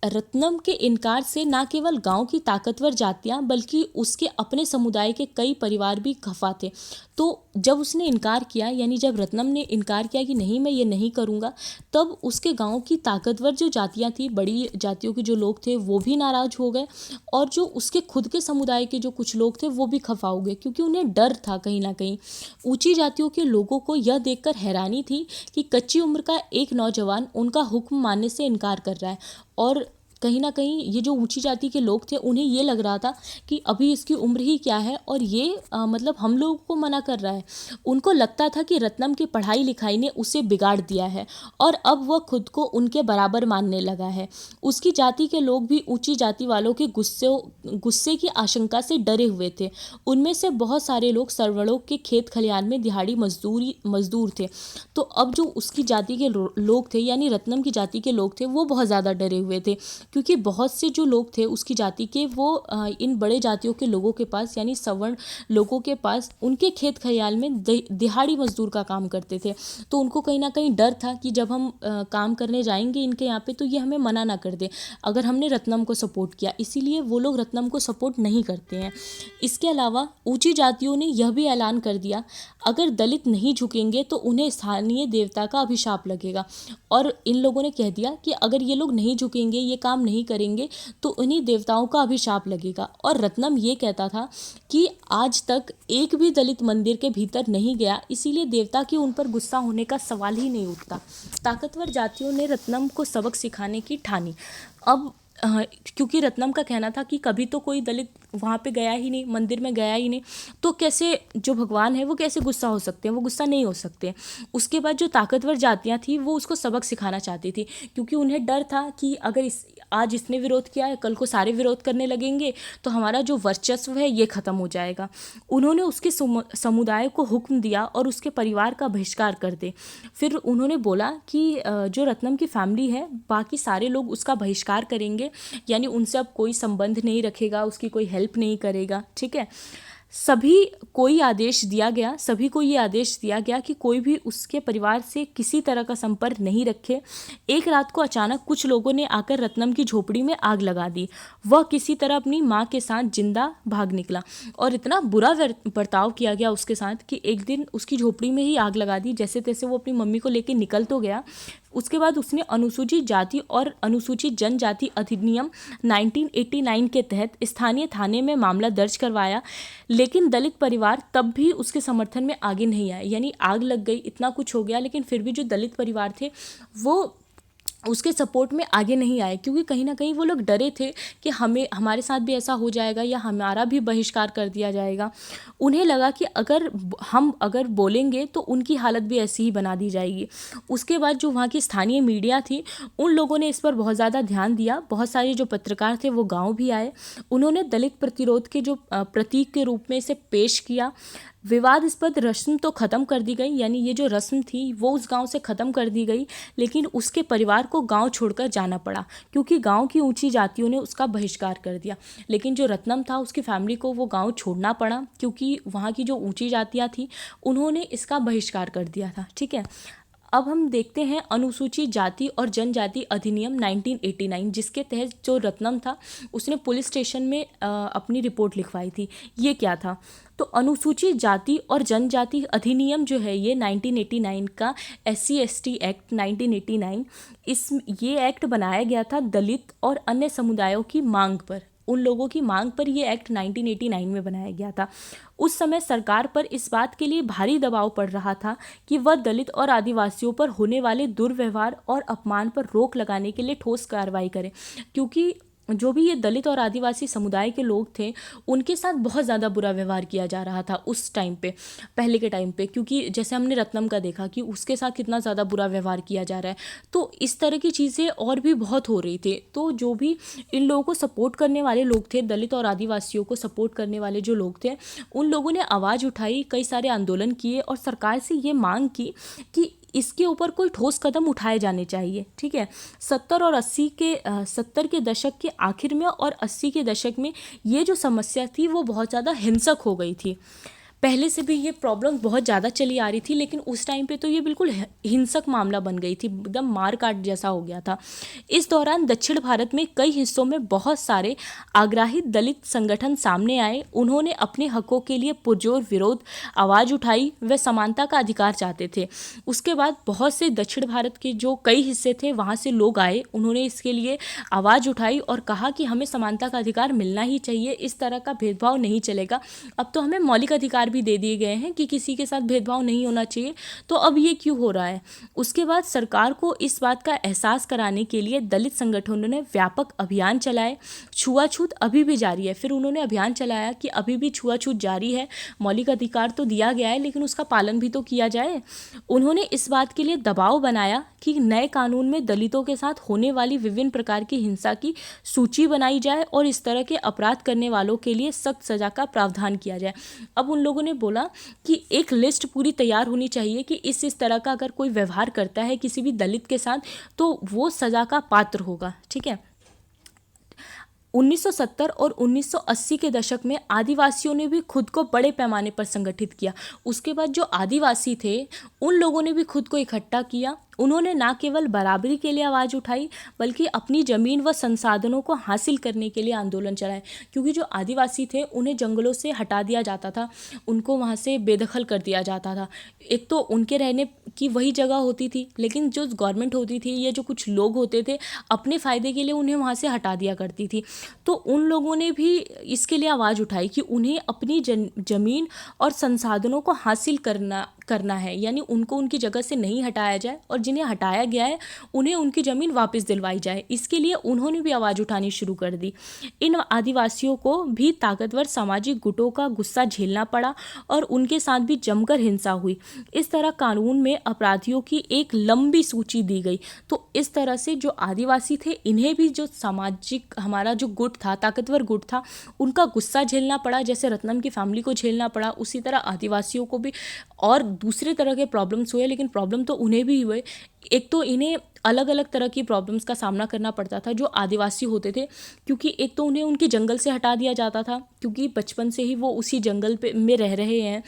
रत्नम के इनकार से न केवल गांव की ताकतवर जातियां बल्कि उसके अपने समुदाय के कई परिवार भी खफा थे। तो जब उसने इनकार किया, यानी जब रत्नम ने इनकार किया कि नहीं मैं ये नहीं करूँगा, तब उसके गांव की ताकतवर जो जातियां थी, बड़ी जातियों के जो लोग थे वो भी नाराज़ हो गए और जो उसके खुद के समुदाय के जो कुछ लोग थे वो भी खफा हो गए, क्योंकि उन्हें डर था कहीं ना कहीं। ऊंची जातियों के लोगों को यह देखकर हैरानी थी कि कच्ची उम्र का एक नौजवान उनका हुक्म मानने से इनकार कर रहा है। और कहीं ना कहीं ये जो ऊंची जाति के लोग थे उन्हें ये लग रहा था कि अभी इसकी उम्र ही क्या है और ये मतलब हम लोगों को मना कर रहा है। उनको लगता था कि रत्नम की पढ़ाई लिखाई ने उसे बिगाड़ दिया है और अब वह खुद को उनके बराबर मानने लगा है। उसकी जाति के लोग भी ऊंची जाति वालों के गुस्से की आशंका से डरे हुए थे। उनमें से बहुत सारे लोग सरवड़ों के खेत खलिहान में दिहाड़ी मजदूर थे। तो अब जो उसकी जाति के लोग थे यानी रत्नम की जाति के लोग थे वो बहुत ज़्यादा डरे हुए थे, क्योंकि बहुत से जो लोग थे उसकी जाति के वो इन बड़े जातियों के लोगों के पास यानी सवर्ण लोगों के पास उनके खेत खलियान में दिहाड़ी मजदूर का काम करते थे। तो उनको कहीं ना कहीं डर था कि जब हम काम करने जाएंगे इनके यहाँ पे तो ये हमें मना ना कर दे अगर हमने रत्नम को सपोर्ट किया, इसीलिए वो लोग रत्नम को सपोर्ट नहीं करते हैं। इसके अलावा ऊंची जातियों ने यह भी ऐलान कर दिया अगर दलित नहीं झुकेंगे तो उन्हें स्थानीय देवता का अभिशाप लगेगा। और इन लोगों ने कह दिया कि अगर ये लोग नहीं झुकेंगे, ये काम नहीं करेंगे तो उन्हीं देवताओं का अभिशाप लगेगा। और रत्नम ये कहता था कि आज तक एक भी दलित मंदिर के भीतर नहीं गया, इसीलिए देवता की उन पर गुस्सा होने का सवाल ही नहीं उठता। ताकतवर जातियों ने रत्नम को सबक सिखाने की ठानी। अब क्योंकि रत्नम का कहना था कि कभी तो कोई दलित वहाँ पे गया ही नहीं, मंदिर में गया ही नहीं, तो कैसे जो भगवान है वो कैसे गुस्सा हो सकते हैं, वो गुस्सा नहीं हो सकते। उसके बाद जो ताकतवर जातियाँ थी वो उसको सबक सिखाना चाहती थी, क्योंकि उन्हें डर था कि अगर आज इसने विरोध किया है कल को सारे विरोध करने लगेंगे तो हमारा जो वर्चस्व है ये ख़त्म हो जाएगा। उन्होंने उसके समुदाय को हुक्म दिया और उसके परिवार का बहिष्कार कर दे। फिर उन्होंने बोला कि जो रत्नम की फैमिली है बाकी सारे लोग उसका बहिष्कार करेंगे, यानी उनसे अब कोई संबंध नहीं रखेगा, उसकी कोई हेल्प नहीं करेगा। ठीक है, सभी को ये आदेश दिया गया कि कोई भी उसके परिवार से किसी तरह का संपर्क नहीं रखे। एक रात को अचानक कुछ लोगों ने आकर रत्नम की झोपड़ी में आग लगा दी। वह किसी तरह अपनी माँ के साथ जिंदा भाग निकला और इतना बुरा बर्ताव किया गया उसके साथ कि एक दिन उसकी झोपड़ी में ही आग लगा दी। जैसे तैसे वो अपनी मम्मी को लेकर निकल तो गया। उसके बाद उसने अनुसूचित जाति और अनुसूचित जनजाति अधिनियम 1989 के तहत स्थानीय थाने में मामला दर्ज करवाया, लेकिन दलित परिवार तब भी उसके समर्थन में आगे नहीं आए। यानी आग लग गई, इतना कुछ हो गया, लेकिन फिर भी जो दलित परिवार थे वो उसके सपोर्ट में आगे नहीं आए, क्योंकि कहीं ना कहीं वो लोग डरे थे कि हमारे साथ भी ऐसा हो जाएगा या हमारा भी बहिष्कार कर दिया जाएगा। उन्हें लगा कि अगर बोलेंगे तो उनकी हालत भी ऐसी ही बना दी जाएगी। उसके बाद जो वहाँ की स्थानीय मीडिया थी उन लोगों ने इस पर बहुत ज़्यादा ध्यान दिया। बहुत सारे जो पत्रकार थे वो गाँव भी आए। उन्होंने दलित प्रतिरोध के जो प्रतीक के रूप में इसे पेश किया। विवादास्पद रस्म तो ख़त्म कर दी गई, यानी ये जो रस्म थी वो उस गांव से ख़त्म कर दी गई, लेकिन उसके परिवार को गांव छोड़कर जाना पड़ा क्योंकि गांव की ऊंची जातियों ने उसका बहिष्कार कर दिया। लेकिन जो रत्नम था उसकी फैमिली को वो गांव छोड़ना पड़ा क्योंकि वहाँ की जो ऊंची जातियाँ थी उन्होंने इसका बहिष्कार कर दिया था। ठीक है, अब हम देखते हैं अनुसूचित जाति और जनजाति अधिनियम 1989, जिसके तहत जो रत्नम था उसने पुलिस स्टेशन में अपनी रिपोर्ट लिखवाई थी। ये क्या था? तो अनुसूचित जाति और जनजाति अधिनियम जो है ये 1989 का SC/ST एक्ट 1989, ये एक्ट बनाया गया था दलित और अन्य समुदायों की मांग पर। उन लोगों की मांग पर ये एक्ट 1989 में बनाया गया था। उस समय सरकार पर इस बात के लिए भारी दबाव पड़ रहा था कि वह दलित और आदिवासियों पर होने वाले दुर्व्यवहार और अपमान पर रोक लगाने के लिए ठोस कार्रवाई करे, क्योंकि जो भी ये दलित और आदिवासी समुदाय के लोग थे उनके साथ बहुत ज़्यादा बुरा व्यवहार किया जा रहा था उस टाइम पे, पहले के टाइम पे। क्योंकि जैसे हमने रत्नम का देखा कि उसके साथ कितना ज़्यादा बुरा व्यवहार किया जा रहा है, तो इस तरह की चीज़ें और भी बहुत हो रही थी। तो जो भी इन लोगों को सपोर्ट करने वाले लोग थे, दलित और आदिवासियों को सपोर्ट करने वाले जो लोग थे, उन लोगों ने आवाज़ उठाई, कई सारे आंदोलन किए और सरकार से ये मांग की कि इसके ऊपर कोई ठोस कदम उठाए जाने चाहिए। ठीक है, 70 के दशक के आखिर में और 80 के दशक में ये जो समस्या थी वो बहुत ज़्यादा हिंसक हो गई थी। पहले से भी ये प्रॉब्लम बहुत ज़्यादा चली आ रही थी, लेकिन उस टाइम पे तो ये बिल्कुल हिंसक मामला बन गई थी, एकदम मार काट जैसा हो गया था। इस दौरान दक्षिण भारत में कई हिस्सों में बहुत सारे आग्रही दलित संगठन सामने आए। उन्होंने अपने हकों के लिए पुरजोर विरोध आवाज़ उठाई, वे समानता का अधिकार चाहते थे। उसके बाद बहुत से दक्षिण भारत के जो कई हिस्से थे वहाँ से लोग आए, उन्होंने इसके लिए आवाज़ उठाई और कहा कि हमें समानता का अधिकार मिलना ही चाहिए, इस तरह का भेदभाव नहीं चलेगा। अब तो हमें मौलिक अधिकार भी दे दिए गए हैं कि किसी के साथ भेदभाव नहीं होना चाहिए, तो अब ये क्यों हो रहा है? उसके बाद सरकार को इस बात का एहसास कराने के लिए दलित संगठनों ने व्यापक अभियान चलाए। छुआछूत अभी भी जारी है। फिर उन्होंने अभियान चलाया कि अभी भी छुआछूत जारी है, मौलिक अधिकार तो दिया गया है लेकिन उसका पालन भी तो किया जाए। उन्होंने इस बात के लिए दबाव बनाया कि नए कानून में दलितों के साथ होने वाली विभिन्न प्रकार की हिंसा की सूची बनाई जाए और इस तरह के अपराध करने वालों के लिए सख्त सजा का प्रावधान किया जाए। अब उन लोगों ने बोला कि एक लिस्ट पूरी तैयार होनी चाहिए कि इस तरह का अगर कोई व्यवहार करता है किसी भी दलित के साथ तो वो सजा का पात्र होगा। ठीक है, 1970 और 1980 के दशक में आदिवासियों ने भी खुद को बड़े पैमाने पर संगठित किया। उसके बाद जो आदिवासी थे उन लोगों ने भी खुद को इकट्ठा किया। उन्होंने ना केवल बराबरी के लिए आवाज़ उठाई बल्कि अपनी ज़मीन व संसाधनों को हासिल करने के लिए आंदोलन चलाए, क्योंकि जो आदिवासी थे उन्हें जंगलों से हटा दिया जाता था, उनको वहाँ से बेदखल कर दिया जाता था। एक तो उनके रहने की वही जगह होती थी, लेकिन जो गवर्नमेंट होती थी या जो कुछ लोग होते थे अपने फ़ायदे के लिए उन्हें वहाँ से हटा दिया करती थी। तो उन लोगों ने भी इसके लिए आवाज़ उठाई कि उन्हें अपनी ज़मीन और संसाधनों को हासिल करना है, यानी उनको उनकी जगह से नहीं हटाया जाए और जिन्हें हटाया गया है उन्हें उनकी ज़मीन वापस दिलवाई जाए। इसके लिए उन्होंने भी आवाज़ उठानी शुरू कर दी। इन आदिवासियों को भी ताकतवर सामाजिक गुटों का गुस्सा झेलना पड़ा और उनके साथ भी जमकर हिंसा हुई। इस तरह कानून में अपराधियों की एक लंबी सूची दी गई। तो इस तरह से जो आदिवासी थे इन्हें भी जो सामाजिक हमारा जो गुट था, ताकतवर गुट था, उनका गुस्सा झेलना पड़ा। जैसे रत्नम की फैमिली को झेलना पड़ा, उसी तरह आदिवासियों को भी और दूसरे तरह के प्रॉब्लम्स हुए, लेकिन प्रॉब्लम तो उन्हें भी हुए। एक तो इन्हें अलग अलग तरह की प्रॉब्लम्स का सामना करना पड़ता था जो आदिवासी होते थे, क्योंकि एक तो उन्हें उनके जंगल से हटा दिया जाता था, क्योंकि बचपन से ही वो उसी जंगल में रह रहे हैं।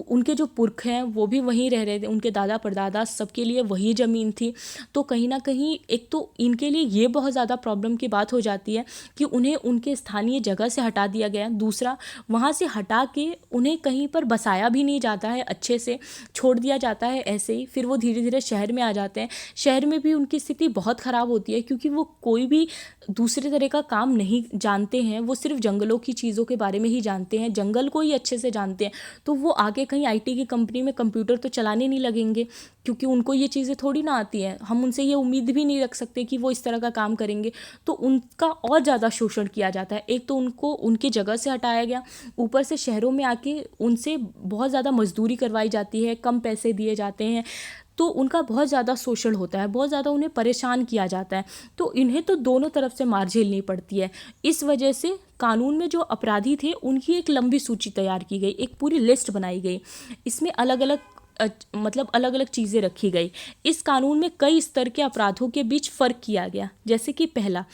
उनके जो पुरख हैं वो भी वहीं रह रहे थे, उनके दादा परदादा सबके लिए वही ज़मीन थी। तो कहीं ना कहीं एक तो इनके लिए ये बहुत ज़्यादा प्रॉब्लम की बात हो जाती है कि उन्हें उनके स्थानीय जगह से हटा दिया गया। दूसरा, वहाँ से हटा के उन्हें कहीं पर बसाया भी नहीं जाता है, अच्छे से छोड़ दिया जाता है ऐसे ही। फिर वो धीरे धीरे शहर में आ जाते हैं। शहर में भी उनकी स्थिति बहुत ख़राब होती है, क्योंकि वो कोई भी दूसरे तरह का काम नहीं जानते हैं, वो सिर्फ जंगलों की चीज़ों के बारे में ही जानते हैं, जंगल को ही अच्छे से जानते हैं। तो वो आगे कहीं आईटी की कंपनी में कंप्यूटर तो चलाने नहीं लगेंगे, क्योंकि उनको ये चीज़ें थोड़ी ना आती हैं। हम उनसे ये उम्मीद भी नहीं रख सकते कि वो इस तरह का काम करेंगे। तो उनका और ज़्यादा शोषण किया जाता है। एक तो उनको उनकी जगह से हटाया गया, ऊपर से शहरों में आके उनसे बहुत ज़्यादा मजदूरी करवाई जाती है, कम पैसे दिए जाते हैं। तो उनका बहुत ज़्यादा शोषण होता है, बहुत ज़्यादा उन्हें परेशान किया जाता है। तो इन्हें तो दोनों तरफ से मार झेलनी पड़ती है। इस वजह से कानून में जो अपराधी थे उनकी एक लंबी सूची तैयार की गई, एक पूरी लिस्ट बनाई गई। इसमें अलग अलग अलग अलग चीज़ें रखी गई। इस कानून में कई स्तर के अपराधों के बीच फ़र्क किया गया। जैसे कि पहला,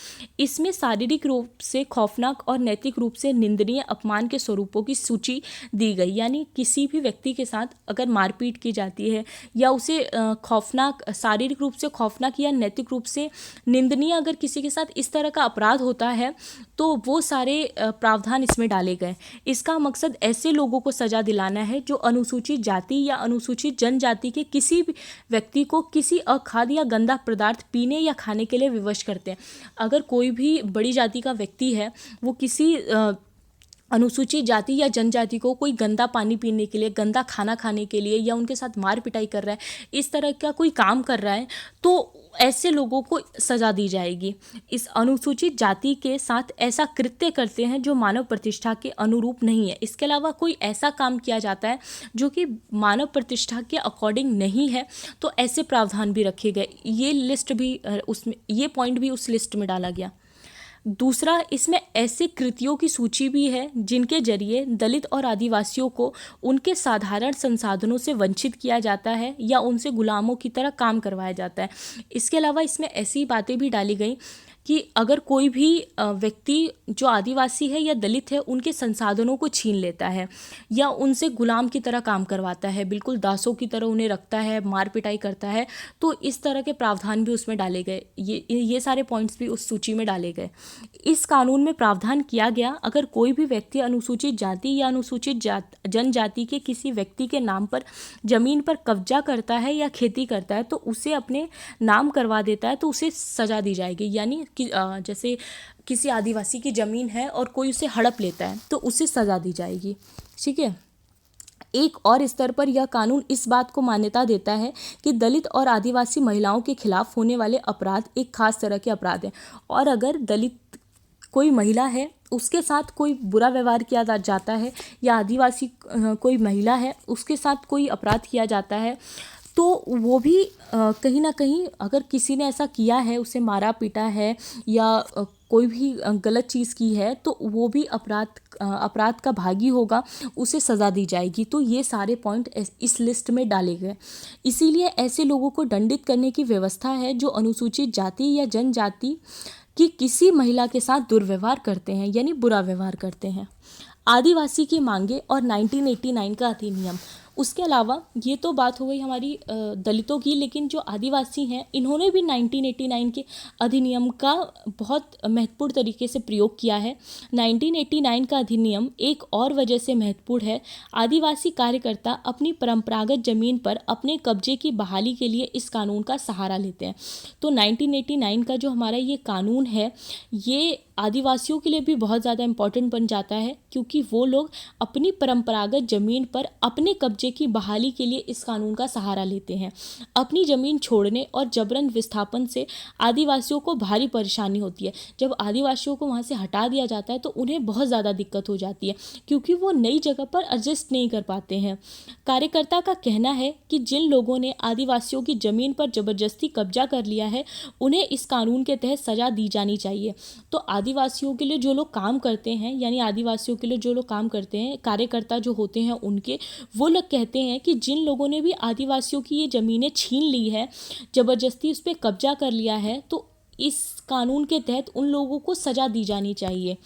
इसमें शारीरिक रूप से खौफनाक और नैतिक रूप से निंदनीय अपमान के स्वरूपों की सूची दी गई। यानी किसी भी व्यक्ति के साथ अगर मारपीट की जाती है या उसे खौफनाक, शारीरिक रूप से खौफनाक या नैतिक रूप से निंदनीय अगर किसी के साथ इस तरह का अपराध होता है तो वो सारे प्रावधान इसमें डाले गए। इसका मकसद ऐसे लोगों को सज़ा दिलाना है जो अनुसूचित जाति या अनुसूचित जनजाति के किसी भी व्यक्ति को किसी अखाद्य या गंदा पदार्थ पीने या खाने के लिए विवश करते हैं। अगर कोई भी बड़ी जाति का व्यक्ति है, वो किसी अनुसूचित जाति या जनजाति को कोई गंदा पानी पीने के लिए, गंदा खाना खाने के लिए या उनके साथ मार पिटाई कर रहा है, इस तरह का कोई काम कर रहा है, तो ऐसे लोगों को सज़ा दी जाएगी। इस अनुसूचित जाति के साथ ऐसा कृत्य करते हैं जो मानव प्रतिष्ठा के अनुरूप नहीं है। इसके अलावा कोई ऐसा काम किया जाता है जो कि मानव प्रतिष्ठा के अकॉर्डिंग नहीं है, तो ऐसे प्रावधान भी रखे गए। ये लिस्ट भी उसमें, ये पॉइंट भी उस लिस्ट में डाला गया। दूसरा, इसमें ऐसे कृतियों की सूची भी है जिनके जरिए दलित और आदिवासियों को उनके साधारण संसाधनों से वंचित किया जाता है या उनसे गुलामों की तरह काम करवाया जाता है। इसके अलावा इसमें ऐसी बातें भी डाली गई कि अगर कोई भी व्यक्ति जो आदिवासी है या दलित है उनके संसाधनों को छीन लेता है या उनसे गुलाम की तरह काम करवाता है, बिल्कुल दासों की तरह उन्हें रखता है, मार पिटाई करता है, तो इस तरह के प्रावधान भी उसमें डाले गए। ये सारे पॉइंट्स भी उस सूची में डाले गए। इस कानून में प्रावधान किया गया, अगर कोई भी व्यक्ति अनुसूचित जाति या अनुसूचित जनजाति के किसी व्यक्ति के नाम पर ज़मीन पर कब्जा करता है या खेती करता है तो उसे अपने नाम करवा देता है तो उसे सज़ा दी जाएगी। यानी कि जैसे किसी आदिवासी की ज़मीन है और कोई उसे हड़प लेता है तो उसे सज़ा दी जाएगी। ठीक है। एक और स्तर पर यह कानून इस बात को मान्यता देता है कि दलित और आदिवासी महिलाओं के खिलाफ होने वाले अपराध एक खास तरह के अपराध हैं, और अगर दलित कोई महिला है उसके साथ कोई बुरा व्यवहार किया जाता है या आदिवासी कोई महिला है उसके साथ कोई अपराध किया जाता है तो वो भी कहीं ना कहीं, अगर किसी ने ऐसा किया है, उसे मारा पीटा है या कोई भी गलत चीज़ की है तो वो भी अपराध का भागी होगा, उसे सज़ा दी जाएगी। तो ये सारे पॉइंट इस लिस्ट में डाले गए। इसीलिए ऐसे लोगों को दंडित करने की व्यवस्था है जो अनुसूचित जाति या जनजाति कि किसी महिला के साथ दुर्व्यवहार करते हैं यानी बुरा व्यवहार करते हैं। आदिवासी की मांगे और 1989 का अधिनियम। उसके अलावा ये तो बात हो गई हमारी दलितों की, लेकिन जो आदिवासी हैं इन्होंने भी 1989 के अधिनियम का बहुत महत्वपूर्ण तरीके से प्रयोग किया है। 1989 का अधिनियम एक और वजह से महत्वपूर्ण है। आदिवासी कार्यकर्ता अपनी परंपरागत जमीन पर अपने कब्जे की बहाली के लिए इस कानून का सहारा लेते हैं। तो 1989 का जो हमारा ये कानून है, ये आदिवासियों के लिए भी बहुत ज़्यादा इम्पॉर्टेंट बन जाता है, क्योंकि वो लोग अपनी परंपरागत ज़मीन पर अपने कब्जे की बहाली के लिए इस कानून का सहारा लेते हैं। अपनी ज़मीन छोड़ने और जबरन विस्थापन से आदिवासियों को भारी परेशानी होती है। जब आदिवासियों को वहाँ से हटा दिया जाता है तो उन्हें बहुत ज़्यादा दिक्कत हो जाती है, क्योंकि वो नई जगह पर एडजस्ट नहीं कर पाते हैं। कार्यकर्ता का कहना है कि जिन लोगों ने आदिवासियों की ज़मीन पर ज़बरदस्ती कब्जा कर लिया है, उन्हें इस कानून के तहत सज़ा दी जानी चाहिए। तो आदिवासियों के लिए जो लोग काम करते हैं, यानी आदिवासियों के लिए जो लोग काम करते हैं, कार्यकर्ता जो होते हैं उनके, वो लोग कहते हैं कि जिन लोगों ने भी आदिवासियों की ये ज़मीनें छीन ली है, ज़बरदस्ती उस पर कब्जा कर लिया है, तो इस कानून के तहत उन लोगों को सज़ा दी जानी चाहिए।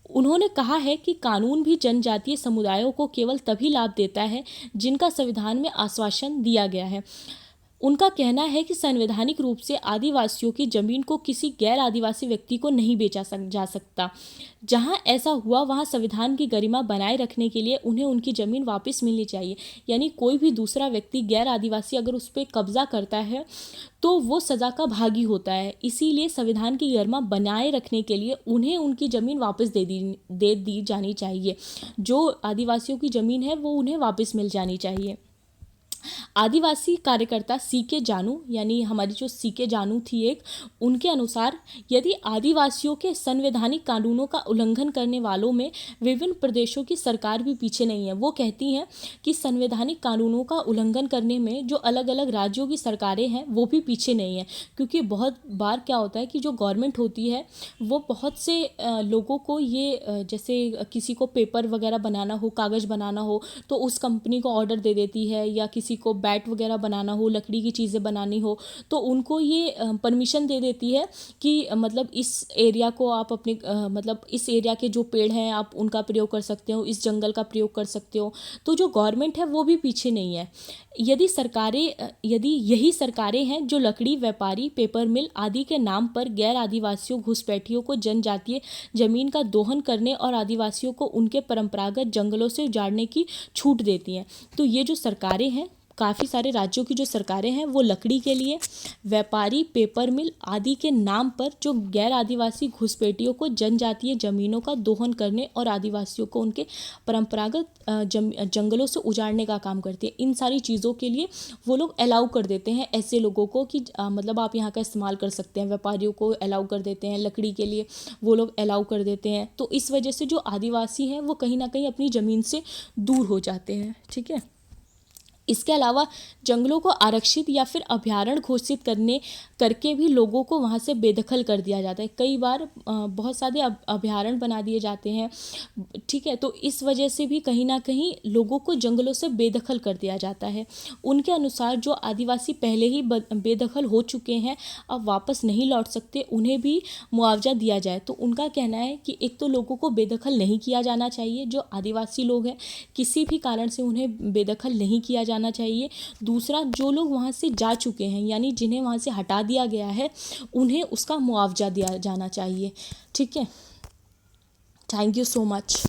उन्होंने कहा है कि कानून भी जनजातीय समुदायों को केवल तभी लाभ देता है जिनका संविधान में आश्वासन दिया गया है। उनका कहना है कि संवैधानिक रूप से आदिवासियों की ज़मीन को किसी गैर आदिवासी व्यक्ति को नहीं बेचा जा सकता। जहां ऐसा हुआ वहां संविधान की गरिमा बनाए रखने के लिए उन्हें उनकी ज़मीन वापस मिलनी चाहिए। यानी कोई भी दूसरा व्यक्ति गैर आदिवासी अगर उस पर कब्जा करता है तो वो सज़ा का भागी होता है। इसीलिए संविधान की गरिमा बनाए रखने के लिए उन्हें उनकी ज़मीन वापस दे दी जानी चाहिए। जो आदिवासियों की ज़मीन है वो उन्हें वापस मिल जानी चाहिए। आदिवासी कार्यकर्ता सीके जानू, यानी हमारी जो सीके जानू थी एक, उनके अनुसार यदि आदिवासियों के संवैधानिक कानूनों का उल्लंघन करने वालों में विभिन्न प्रदेशों की सरकार भी पीछे नहीं है। वो कहती हैं कि संवैधानिक कानूनों का उल्लंघन करने में जो अलग अलग राज्यों की सरकारें हैं वो भी पीछे नहीं है, क्योंकि बहुत बार क्या होता है कि जो गवर्नमेंट होती है वो बहुत से लोगों को ये जैसे किसी को पेपर वगैरह बनाना हो, कागज़ बनाना हो, तो उस कंपनी को ऑर्डर दे देती है, या किसी को बैट वगैरह बनाना हो, लकड़ी की चीज़ें बनानी हो, तो उनको ये परमिशन दे देती है कि मतलब इस एरिया को आप अपने मतलब इस एरिया के जो पेड़ हैं आप उनका प्रयोग कर सकते हो, इस जंगल का प्रयोग कर सकते हो। तो जो गवर्नमेंट है वो भी पीछे नहीं है। यदि यही सरकारें हैं जो लकड़ी व्यापारी, पेपर मिल आदि के नाम पर गैर आदिवासियों घुसपैठियों को जनजातीय जमीन का दोहन करने और आदिवासियों को उनके परंपरागत जंगलों से उजाड़ने की छूट देती हैं, तो ये जो सरकारें हैं, काफ़ी सारे राज्यों की जो सरकारें हैं, वो लकड़ी के लिए, व्यापारी, पेपर मिल आदि के नाम पर जो गैर आदिवासी घुसपैठियों को जनजातीय ज़मीनों का दोहन करने और आदिवासियों को उनके परंपरागत जंगलों से उजाड़ने का काम करती है। इन सारी चीज़ों के लिए वो लोग अलाउ कर देते हैं ऐसे लोगों को कि मतलब आप यहाँ का इस्तेमाल कर सकते हैं। व्यापारियों को अलाउ कर देते हैं, लकड़ी के लिए वो लोग अलाउ कर देते हैं। तो इस वजह से जो आदिवासी हैं वो कहीं ना कहीं अपनी ज़मीन से दूर हो जाते हैं। ठीक है। इसके अलावा जंगलों को आरक्षित या फिर अभयारण्य घोषित करके भी लोगों को वहाँ से बेदखल कर दिया जाता है। कई बार बहुत सारे अभयारण्य बना दिए जाते हैं। ठीक है, तो इस वजह से भी कहीं ना कहीं लोगों को जंगलों से बेदखल कर दिया जाता है। उनके अनुसार जो आदिवासी पहले ही बेदखल हो चुके हैं, अब वापस नहीं लौट सकते, उन्हें भी मुआवजा दिया जाए। तो उनका कहना है कि एक तो लोगों को बेदखल नहीं किया जाना चाहिए, जो आदिवासी लोग हैं किसी भी कारण से उन्हें बेदखल नहीं किया जाना चाहिए। दूसरा, जो लोग वहाँ से जा चुके हैं यानी जिन्हें वहाँ से हटा दिया गया है, उन्हें उसका मुआवजा दिया जाना चाहिए। ठीक है, थैंक यू सो मच।